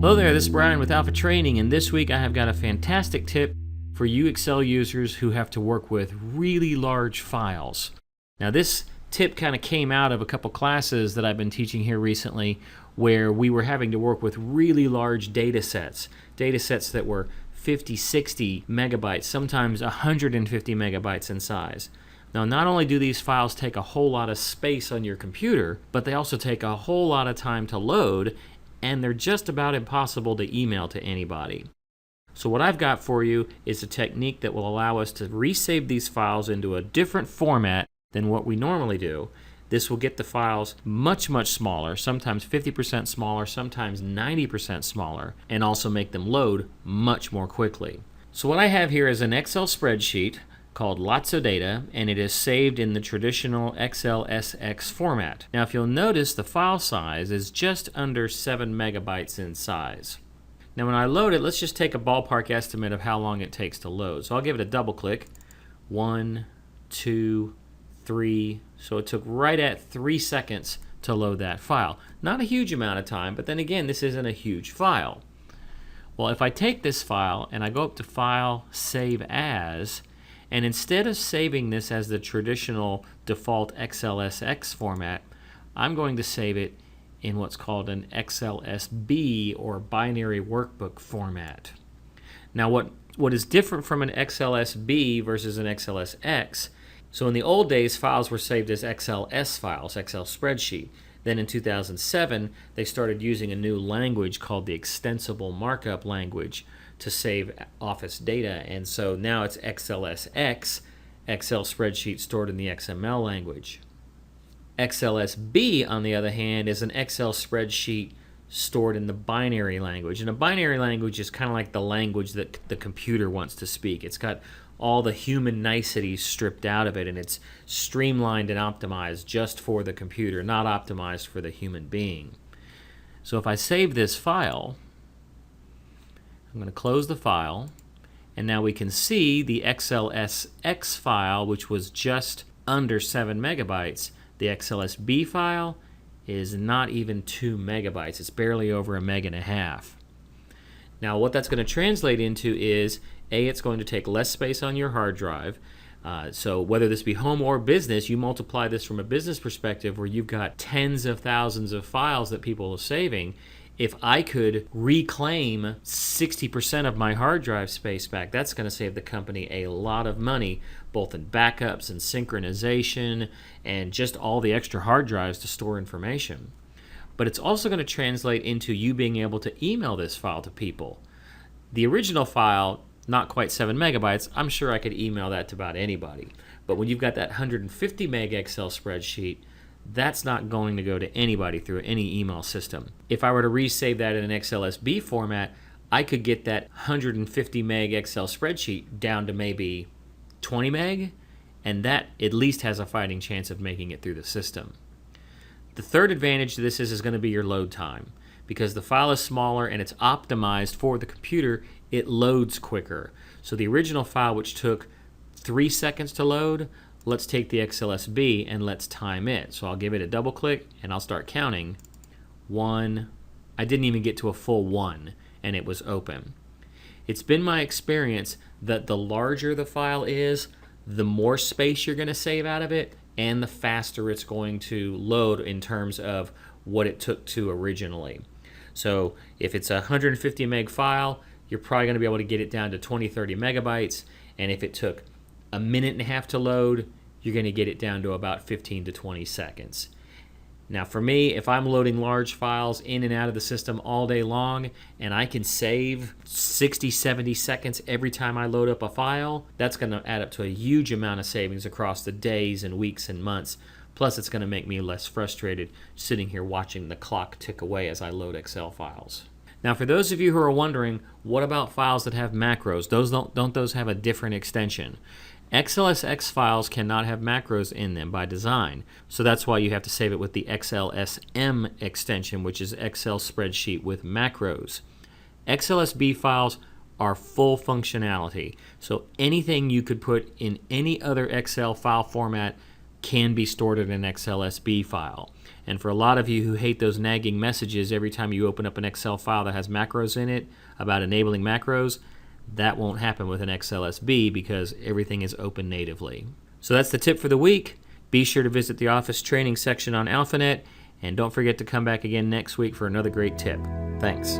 Hello there, this is Brian with Alpha Training, and this week I have got a fantastic tip for you Excel users who have to work with really large files. Now this tip kind of came out of a couple classes that I've been teaching here recently where we were having to work with really large data sets that were 50, 60 megabytes, sometimes 150 megabytes in size. Now, not only do these files take a whole lot of space on your computer, but they also take a whole lot of time to load, and they're just about impossible to email to anybody. So what I've got for you is a technique that will allow us to resave these files into a different format than what we normally do. This will get the files much smaller, sometimes 50% smaller, sometimes 90% smaller, and also make them load much more quickly. So what I have here is an Excel spreadsheet called Lots of Data, and it is saved in the traditional XLSX format. Now if you'll notice, the file size is just under 7 megabytes in size. Now when I load it, let's just take a ballpark estimate of how long it takes to load. So I'll give it a double click. 1, 2, 3. So it took right at 3 seconds to load that file. Not a huge amount of time, but then again, this isn't a huge file. Well, if I take this file and I go up to File, Save As, and instead of saving this as the traditional default XLSX format, I'm going to save it in what's called an XLSB or binary workbook format. Now what is different from an XLSB versus an XLSX, so in the old days files were saved as XLS files, Excel spreadsheet. Then in 2007 they started using a new language called the extensible markup language to save Office data, and so now it's XLSX, Excel spreadsheet stored in the XML language. XLSB, on the other hand, is an Excel spreadsheet stored in the binary language, and a binary language is kind of like the language that the computer wants to speak. It's got all the human niceties stripped out of it, and it's streamlined and optimized just for the computer, not optimized for the human being. So if I save this file, I'm going to close the file, and now we can see the XLSX file, which was just under 7 megabytes. The XLSB file is not even 2 megabytes. It's barely over 1.5 megabytes. Now what that's going to translate into is, A, it's going to take less space on your hard drive. So whether this be home or business, you multiply this from a business perspective where you've got tens of thousands of files that people are saving. If I could reclaim 60% of my hard drive space back, that's going to save the company a lot of money, both in backups and synchronization and just all the extra hard drives to store information. But it's also going to translate into you being able to email this file to people. The original file, not quite 7 megabytes, I'm sure I could email that to about anybody. But when you've got that 150 meg Excel spreadsheet, that's not going to go to anybody through any email system. If I were to resave that in an XLSB format, I could get that 150 meg Excel spreadsheet down to maybe 20 meg, and that at least has a fighting chance of making it through the system. The third advantage to this is going to be your load time. Because the file is smaller and it's optimized for the computer, it loads quicker. So the original file, which took 3 seconds to load, let's take the XLSB and let's time it. So I'll give it a double click and I'll start counting. 1, I didn't even get to a full 1 and it was open. It's been my experience that the larger the file is, the more space you're going to save out of it and the faster it's going to load in terms of what it took to originally. So if it's a 150 meg file, you're probably going to be able to get it down to 20-30 megabytes, and if it took 1.5 minutes to load, you're going to get it down to about 15 to 20 seconds. Now for me, if I'm loading large files in and out of the system all day long and I can save 60-70 seconds every time I load up a file, that's going to add up to a huge amount of savings across the days and weeks and months. Plus it's going to make me less frustrated sitting here watching the clock tick away as I load Excel files. Now for those of you who are wondering, what about files that have macros? Don't those have a different extension? XLSX files cannot have macros in them by design, so that's why you have to save it with the XLSM extension, which is Excel spreadsheet with macros. XLSB files are full functionality, so anything you could put in any other Excel file format, can be stored in an XLSB file. And for a lot of you who hate those nagging messages every time you open up an Excel file that has macros in it about enabling macros, that won't happen with an XLSB because everything is open natively. So that's the tip for the week. Be sure to visit the Office Training section on AlphaNet, and don't forget to come back again next week for another great tip. Thanks.